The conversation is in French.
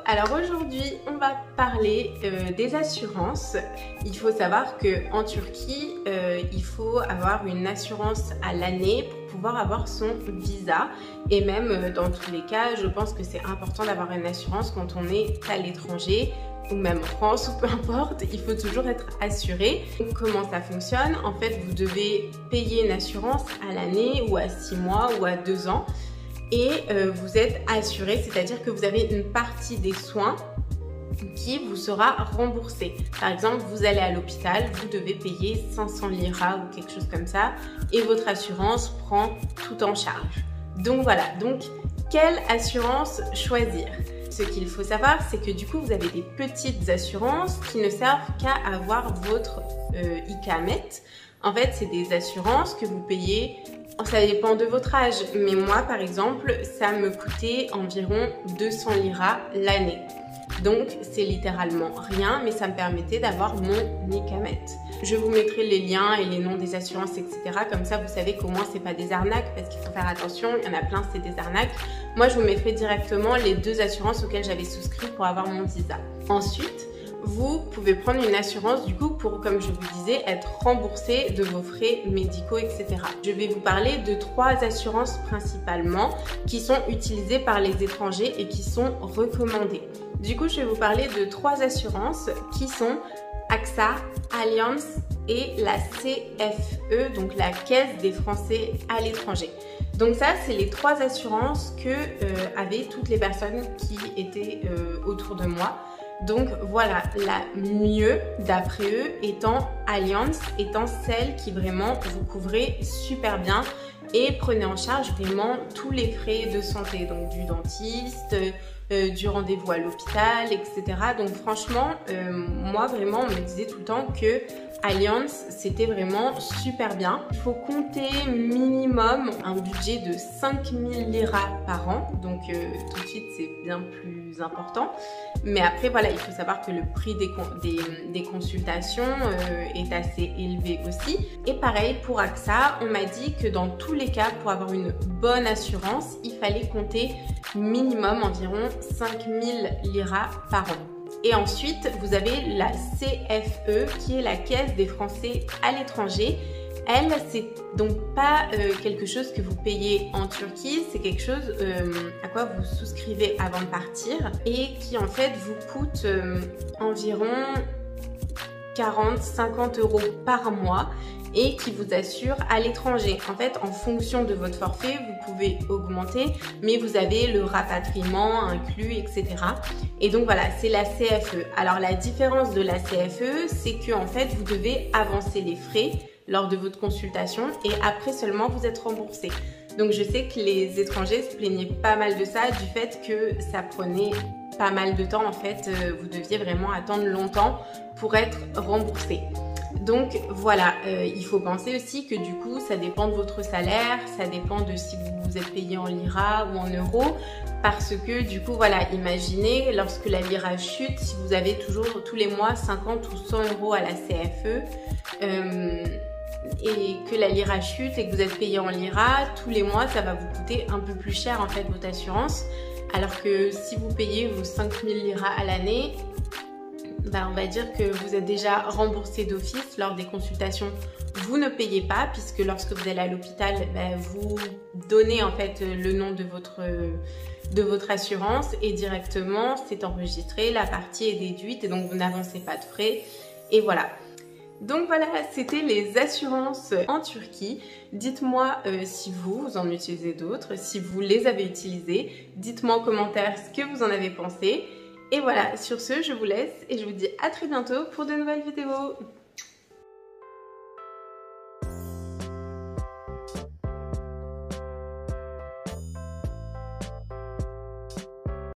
alors aujourd'hui on va parler des assurances. Il faut savoir qu'en Turquie, il faut avoir une assurance à l'année pour pouvoir avoir son visa. Et même dans tous les cas, je pense que c'est important d'avoir une assurance quand on est à l'étranger ou même en France ou peu importe, il faut toujours être assuré. Donc, comment ça fonctionne? En fait, vous devez payer une assurance à l'année ou à 6 mois ou à 2 ans. Et vous êtes assuré, c'est-à-dire que vous avez une partie des soins qui vous sera remboursée. Par exemple, vous allez à l'hôpital, vous devez payer 500 liras ou quelque chose comme ça et votre assurance prend tout en charge. Donc voilà, donc quelle assurance choisir? Ce qu'il faut savoir, c'est que du coup, vous avez des petites assurances qui ne servent qu'à avoir votre Ikamet. En fait, c'est des assurances que vous payez. Ça dépend de votre âge, mais moi par exemple, ça me coûtait environ 200 liras l'année. Donc c'est littéralement rien, mais ça me permettait d'avoir mon Ikamet. Je vous mettrai les liens et les noms des assurances, etc. Comme ça, vous savez qu'au moins c'est pas des arnaques, parce qu'il faut faire attention, il y en a plein, c'est des arnaques. Moi, je vous mettrai directement les 2 assurances auxquelles j'avais souscrit pour avoir mon visa. Ensuite, vous pouvez prendre une assurance du coup pour, comme je vous disais, être remboursé de vos frais médicaux, etc. Je vais vous parler de 3 assurances principalement qui sont utilisées par les étrangers et qui sont recommandées. Du coup, je vais vous parler de 3 assurances qui sont AXA, Allianz et la CFE, donc la Caisse des Français à l'étranger. Donc ça, c'est les 3 assurances que avaient toutes les personnes qui étaient autour de moi. Donc voilà, la mieux d'après eux étant Allianz, étant celle qui vraiment vous couvrez super bien et prenez en charge vraiment tous les frais de santé, donc du dentiste, du rendez-vous à l'hôpital, etc. Donc franchement, moi vraiment on me disait tout le temps que Allianz c'était vraiment super bien. Il faut compter minimum un budget de 5000 liras par an, donc tout de suite c'est bien plus important. Mais après voilà, il faut savoir que le prix des consultations est assez élevé aussi. Et pareil pour AXA, on m'a dit que dans tous les cas, pour avoir une bonne assurance, il fallait compter minimum environ 5000 liras par an. Et ensuite, vous avez la CFE qui est la Caisse des Français à l'étranger. Elle, c'est donc pas quelque chose que vous payez en Turquie, c'est quelque chose à quoi vous souscrivez avant de partir et qui en fait vous coûte environ 40-50 € par mois et qui vous assure à l'étranger. En fait, en fonction de votre forfait, vous pouvez augmenter, mais vous avez le rapatriement inclus, etc. Et donc voilà, c'est la CFE. Alors la différence de la CFE, c'est que en fait, vous devez avancer les frais lors de votre consultation et après seulement vous êtes remboursé. Donc je sais que les étrangers se plaignaient pas mal de ça, du fait que ça prenait pas mal de temps en fait, vous deviez vraiment attendre longtemps pour être remboursé. Donc voilà, il faut penser aussi que du coup ça dépend de votre salaire, ça dépend de si vous êtes payé en liras ou en euros, parce que du coup voilà, imaginez lorsque la lira chute, si vous avez toujours tous les mois 50 ou 100 € à la CFE et que la lira chute et que vous êtes payé en liras, tous les mois ça va vous coûter un peu plus cher en fait votre assurance, alors que si vous payez vos 5000 liras à l'année, on va dire que vous êtes déjà remboursé d'office lors des consultations. Vous ne payez pas puisque lorsque vous allez à l'hôpital, vous donnez en fait le nom de votre assurance et directement c'est enregistré, la partie est déduite et donc vous n'avancez pas de frais et voilà. Donc voilà, c'était les assurances en Turquie. Dites-moi si vous en utilisez d'autres, si vous les avez utilisées. Dites-moi en commentaire ce que vous en avez pensé. Et voilà, sur ce, je vous laisse et je vous dis à très bientôt pour de nouvelles vidéos.